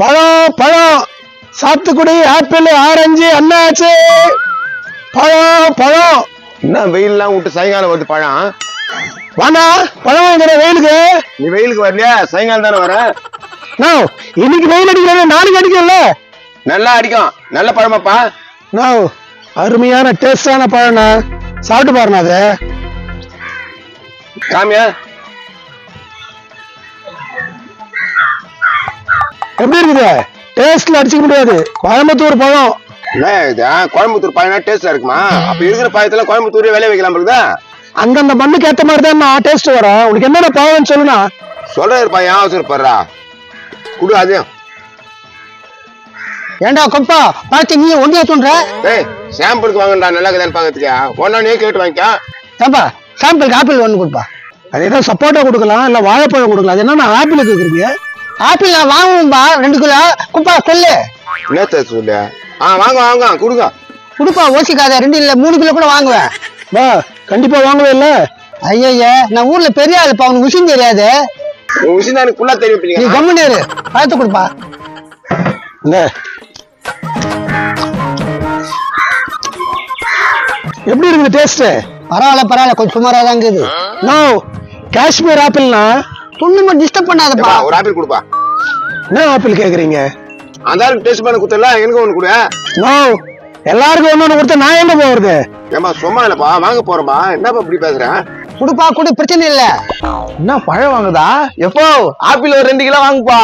பழம் பழம் சாத்துக்குடி ஆப்பிள் ஆரஞ்சு அண்ணாச்சு பழம் பழம். என்ன வெயில்லாம் விட்டு சாயங்காலம் வருது பழம்? வாண்ணா பழம் வாங்குற வெயிலுக்கு. நீ வெயிலுக்கு வரலையா? சாயங்காலம் தானே வர. இன்னைக்கு வெயில் அடிக்கல, நாளைக்கு அடிக்கல. நல்லா அடிக்கும். நல்ல பழமாப்பா. அருமையான டேஸ்டான பழம்ண்ணா, சாப்பிட்டு பாருண்ணா. அது காமியா எப்படி இருக்குது? டேஸ்ட்ல அடிச்சுக்க முடியாது. கோயம்புத்தூர் பழம். கோயம்புத்தூர் பழம் டேஸ்டா இருக்குமா? அப்ப இருக்கிற பழத்துல கோயம்புத்தூரே விளைய வைக்கலாம் இருக்குதா? அந்தந்த மண்ணுக்கு ஏத்த மாதிரி தான் டேஸ்ட் வரும். உனக்கு என்னென்ன பழம்னு சொல்லுண்ணா. சொல்றா ஏன் அவசரப்படுறா? குடு அதையும். ஏண்டா கொப்பா பார்த்து நீ ஒன்றியா தோன்ற? சாம்பிளுக்கு வாங்கடா, நல்லா இருக்குதான்னு பாக்கிறதுக்கா. ஒன்னா நீ கேட்டு வாங்கிக்கா. ஏப்பா சாம்பிளுக்கு ஆப்பிள் ஒன்று கொடுப்பா. அது ஏதோ சப்போட்டா கொடுக்கலாம், இல்ல வாழைப்பழம் கொடுக்கலாம். அது என்னன்னா ஆப்பிள் கேக்குறீங்க? ஆப்பிள் நான் வாங்குவோம்பா 2 கிலோ. குப்பா சொல்லு. என்ன சொல்லு? வாங்க வாங்க கொடுங்க. குடுப்பா ஓசிக்காத. 2 இல்ல 3 கிலோ கூட வாங்குவேன். வா கண்டிப்பா வாங்குவே இல்ல. ஐயா நான் ஊர்ல பெரிய ஆளுப்பா, உனக்கு விஷயம் தெரியாது. விஷயம் தான் எனக்கு ஃபுல்லா தெரியும். நீ கம்முன்னு இரு, பார்த்து கொடுப்பா. எப்படி இருக்குது டேஸ்ட்? பரவாயில்ல பரவாயில்ல, கொஞ்சம் சுமாரா தான் இருக்குது. காஷ்மீர் ஆப்பிள்னா துண்ணுமா டிஸ்டர்ப் பண்ணாதப்பா. ஒரு ஆப்பிள் கொடுப்பா. என்ன ஆப்பிள் கேக்குறீங்க? அந்த ஆப்பிள் டேஸ்ட் பண்ண கொடுத்தல, எனக்கு ஒண்ணு கொடு. எல்லாருக்கும் ஒண்ணு கொடுத்தா நான் எங்க போறது? ஏமா சும்மா இல்லப்பா, வாங்க போறப்பா. என்னப்பா இப்படி பேசுறேன்? குடுப்பா குடு, பிரச்சனை இல்ல. என்ன பழம் வாங்குதா? எப்போ ஆப்பிள் ஒரு 2 கிலோ வாங்குப்பா.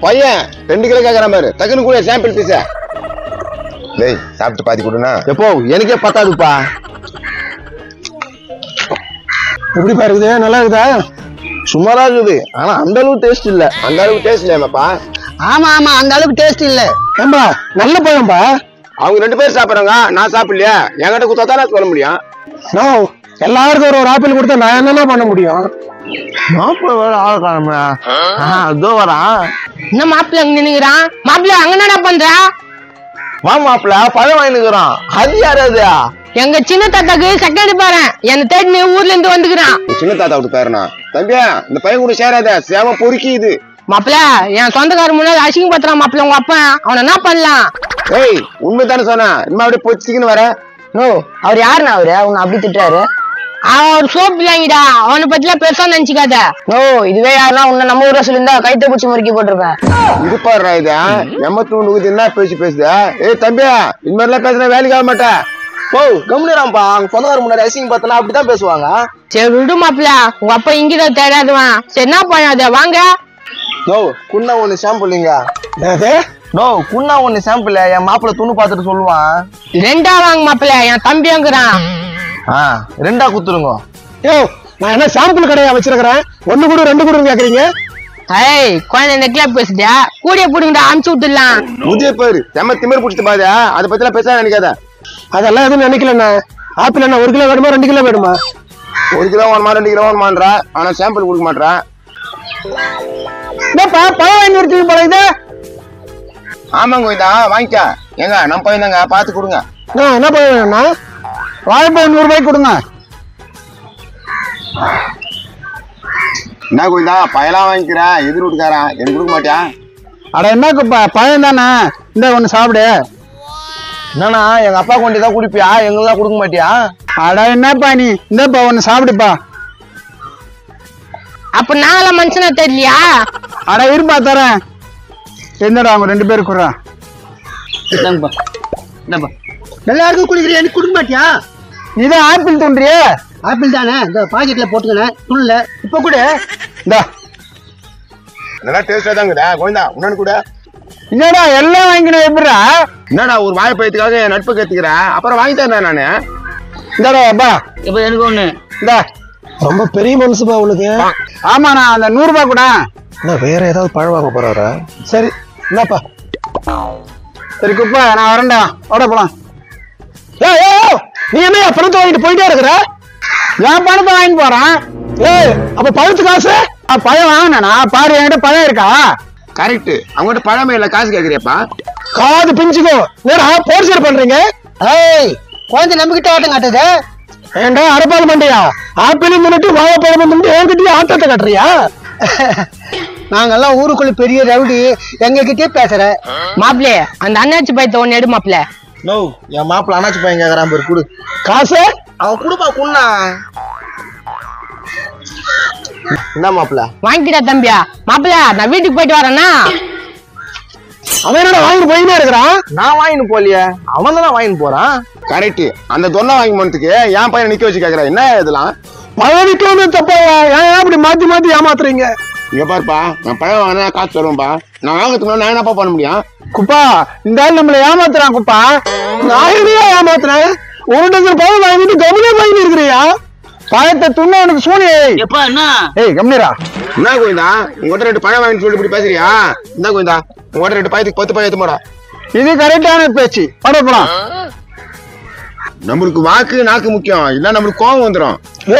பையன் 2 கிலோ கேக்குற மாதிரி டக்குனு கூட சாம்பிள் பீஸ. டேய் சாப்பிட்டு பாதி கொடுனா. எப்போ எனக்கே பத்தாதுப்பா. எப்படி பாருக்குது? நல்லா இருக்குதா? சுமாரா இருக்குது, ஆனா அந்த அளவுக்கு டேஸ்ட் இல்ல. அந்த அளவுக்கு டேஸ்ட் இல்லையாப்பா? ஆமா ஆமா, அந்த அளவுக்கு டேஸ்ட் இல்ல. ஏம்பா நல்ல பழம்பா. அவங்க 2 பேர் சாப்பிடுறாங்க, நான் சாப்பிடலையா? என்கிட்ட கொடுத்தா தான் நான் சொல்ல முடியும். எல்லாருக்கும் ஒரு ஆப்பிள் கொடுத்தா நான் என்னென்ன பண்ண முடியும்? மாப்பிள்ள வேற ஆள் காணுமே. அதோ வரான். என்ன மாப்பிள்ள அங்க நின்னுக்கிறான்? மாப்பிள்ள அங்க என்னடா பண்ற? வா மாப்பிள்ள, பழம் வாங்கினுக்குறான். அது யாராவது? எங்க சின்ன தாத்தாக்கு செகண்ட் பாரு, என்ன தேடி ஊர்ல இருந்து வந்துக்கிறான். சின்ன தாத்தா விட்டு பேருனா தம்பியா, இந்த பையன் கூட சேராத, சேவ பொறுக்கி இது. மாப்பிள்ள என் சொந்தக்கார முன்னாடி அசிங்கப்படுத்துறான் மாப்பிள்ள உங்க அப்பா. அவனை என்ன பண்ணலாம்? ஏய் உண்மைதானே சொன்னா, இனிமே அப்படியே பொச்சிக்கின்னு வர. அவர் யாருண்ணா? அவரு உன்னை அப்படி திட்டுறாரு? அவர் சோப்பு இல்லாங்கடா, அவனை பத்தி எல்லாம் பெருசா நினைச்சுக்காத. இதுவே யாருன்னா உன்னை நம்ம ஊர்ல சொல்லியிருந்தா கைத்த பூச்சி முறுக்கி போட்டிருப்பேன். இது பாடுறா, இது நம்ம தூண்டுக்குது என்ன பேசுத? ஏய் தம்பியா, இந்த மாதிரி எல்லாம் பேசுனா வேலைக்கு ஆக மாட்டேன். கம்முறான்பா, அவங்க சொந்தக்கார முன்னாடி அசிங்க பார்த்தனா அப்படிதான் பேசுவாங்க. சரி விடு மாப்பிள்ள, உங்க அப்பா இங்கதான் தேடாதுவான். சரி என்ன பண்ணாத வாங்க. குண்ணா ஒண்ணு சாம்பிள்ங்க. குண்ணா ஒண்ணு சாம்பிள். என் மாப்பிள்ள துணு பாத்துட்டு சொல்லுவான். 2 வாங்க மாப்பிள்ள, என் தம்பி அங்குறான். 2 குத்துருங்க. நான் என்ன சாம்பிள் கடையா வச்சிருக்கிறேன்? 1 கூட 2 கூட கேக்குறீங்க? குழந்தை நெக்லா பேசுறியா? கூடிய புடுங்கடா, அனுப்பிச்சு விட்டுலாம். முதிய பேரு செம்ம திமிர் பிடிச்சிட்டு பாரு, அதை பத்தி எல்லாம் பேச நினைக்காத. அதெல்லாம் எதுவும் நினைக்கலண்ணா. ஆப்பிள் என்ன 1 கிலோ வேணுமா 2 கிலோ வேணுமா? 1 கிலோ வேணுமா 2 கிலோ வேணுமான்றா, ஆனா சாம்பிள் கொடுக்க மாட்டா. பழம் வாங்கி எடுத்து பழகுது. ஆமாங்க இதா வாங்கிக்க. ஏங்க நம்ம பையன் தாங்க, பாத்து கொடுங்க. என்ன பழம் வேணும்னா? வாழைப்பழம் 100 ரூபாய்க்கு கொடுங்க. என்ன கோயிலா பழம் வாங்கிக்கிறேன், எதிர் வீட்டுக்காரன் எனக்கு கொடுக்க மாட்டியா? அட என்ன பழம் தானே, இந்த ஒண்ணு சாப்பிடு. என்னன்னா எங்க அப்பா கொண்டு தான் குடிப்பியா, எங்களுக்கு கொடுக்க மாட்டியா? அட என்னப்பா நீ, இந்தப்பா ஒண்ணு சாப்பிடுப்பா. அப்ப நாங்களாம் மனுஷனா தெரியலையா? அட இருப்பா தரேன். என்னடா அவங்க 2 பேரும் குடுறா. எல்லாருக்கும் குடிக்கிறியா, எனக்கு கொடுக்க மாட்டியா? நீதான் ஆப்பிள் தோன்றியே. ஆப்பிள் தானே, இந்த பாக்கெட்ல போட்டுக்கணும் துள்ள. இப்ப கூட இந்தா நல்லா டேஸ்டா தாங்கடா கோயிந்தா, உன்னன்னு கூட. என்னடா எல்லாம் வாங்கிக்கணும் எப்படிடா? என்னடா ஒரு வாழைப்பழத்துக்காக என் நட்பு கேத்துக்கிற, அப்புறம் வாங்கி தரேன் நானு. இந்தாடா அப்பா. இப்ப எனக்கு ஒண்ணு இந்தா. ரொம்ப பெரிய மனசுப்பா உனக்கு. ஆமாண்ணா, அந்த 100 ரூபாய் கூட. வேற ஏதாவது பழம் வாங்க போறாரா? சரி என்னப்பா. சரி குப்பா, நான் வரேன்டா. ஓட போலாம். நீ என்ன பணத்தை வாங்கிட்டு போயிட்டே இருக்கிற? என் பணத்தை வாங்கிட்டு போறான். அப்ப பழத்து காசு? பழம் வாங்கினா பாரு, என்கிட்ட பழம் இருக்கா? கரெக்ட், அவங்ககிட்ட பழமே இல்ல, காசு கேக்குறியப்பா. காது பிஞ்சுக்கோ. போர்சர் பண்றீங்க. குழந்தை நம்பிக்கிட்ட ஆட்டம் காட்டுது. ஏண்டா அரப்பால் மண்டையா? ஆப்பிள் முன்னிட்டு வாழைப்பழம் முன்னிட்டு என்கிட்டயே ஆட்டத்தை காட்டுறியா? நாங்கெல்லாம் ஊருக்குள்ள பெரிய ரவுடி, எங்க கிட்டே பேசுற. மாப்பிளே அந்த அண்ணாச்சி பையத்தை ஒண்ணு எடு மாப்பிள. நோ என் மாப்பிள்ள அண்ணாச்சி பையன் கேக்குறான் பாரு, குடு காசு. அவன் குடுப்பா, குண்ணா. என்ன மாப்பிள்ள? வாங்கிட்டா தம்பியா. மாப்பிள நான் வீட்டுக்கு போயிட்டு வரேன்னா. அவன் என்னடா வாங்கிட்டு போயினே இருக்கிறான்? நான் வாங்கிட்டு போலியே, அவன் தானே வாங்கிட்டு போறான். கரெக்ட். அந்த தொல்லை வாங்கி போனதுக்கு என் பையனை நிக்க வச்சு கேக்குறேன். என்ன இதெல்லாம்? பழம் நிக்கணும் தப்பா? ஏன் அப்படி மாத்தி மாத்தி ஏமாத்துறீங்க? இங்க பாருப்பா, நான் பழம் வாங்கினா காசு தருவேன்பா. நான் வாங்கறதுக்கு நான் என்னப்பா பண்ண முடியும்? குப்பா, இந்த ஆள் நம்மள ஏமாத்துறான் குப்பா. நான் எதையா ஏமாத்துறேன்? ஒரு டசன் பழம் வாங்கிட்டு கம்முனே வாங்கி இருக்கிறியா? பழத்தை துண்ண உனக்கு சூனி. எப்பா என்ன? ஏய் கம்மிரா. என்ன கோயிந்தா, உங்ககிட்ட 2 பழம் வாங்கி சொல்லி இப்படி பேசுறியா? என்ன கோயிந்தா, உங்ககிட்ட 2 பழத்துக்கு 10 பழம் எடுத்து போடா. இது கரெக்டான பேச்சு. படப்பலாம். நம்மளுக்கு வாக்கு நாக்கு முக்கியம், இல்ல நம்மளுக்கு கோவம் வந்துடும். ஓ,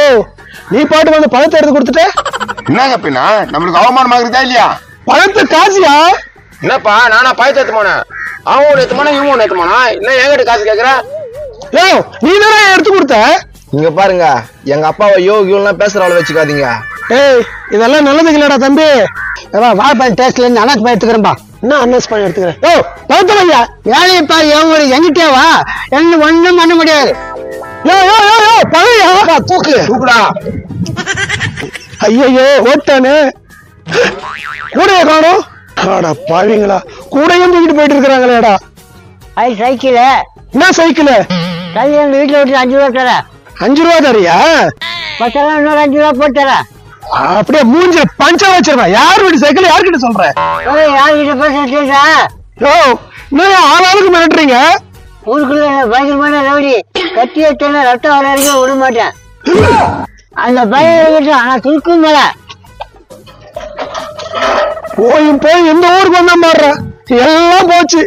நீ பாட்டு வந்து பழத்தை எடுத்து கொடுத்துட்ட. என்னங்க பின்னா, நம்மளுக்கு அவமானமா இருக்குதா இல்லையா? பழத்தை காசியா? என்னப்பா, நானா பழத்தை எடுத்து போனேன், அவன் ஒண்ணு எடுத்து போனா இவன் ஒண்ணு எடுத்து போனா, இல்ல என்கிட்ட காசு கேக்குற? ஓ, நீ தானே எடுத்து கொடுத்த. இங்க பாருங்க, எங்க அப்பாவை யோகியெல்லாம் பேசுறவள வச்சுக்காதீங்க. ஏய், இதெல்லாம் நல்லதுக்கு இல்லடா தம்பி. வாழைப்பழம் டேஸ்ட்ல இருந்து அனாச்சு பழம் எடுத்துக்கிறேன்பா. என்ன அனௌன்ஸ் பண்ணி எடுத்துக்கிறேன்? ஓ பழத்தை ஐயா, வேலையப்பா எங்கிட்டே வா, என்ன ஒண்ணும் பண்ண முடியாது. யோ யோ யோ யோ, பழையா தூக்கு தூக்குடா. ஐயோ ஓட்டானு கூடைய காணும். ஆடா பாவீங்களா, கூடையும் தூக்கிட்டு போயிட்டு இருக்கிறாங்களேடா. சைக்கிள். என்ன சைக்கிள்? எங்க வீட்டுல விட்டு 5 ரூபா தர. 5 ரூபா தரியா? பத்தெல்லாம் இன்னொரு 5 ரூபா போட்டு தர. அப்படியே மூஞ்சி பஞ்சா வச்சிருவேன். யார் வீட்டு சைக்கிள் யாருக்கிட்ட சொல்ற? யாருக்கிட்ட பேசுறா? யோ, இன்னும் ஆளாளுக்கு மிரட்டுறீங்க. ஊருக்குள்ள பயங்கரமான ரவுடி, கட்டி வச்சா ரத்தம் வர வரைக்கும் விட மாட்டேன். அந்த பையன் ஆனா திருக்கும் மேல போய் எந்த ஊருக்கு வந்தா மாறுற? எல்லாம் போச்சு.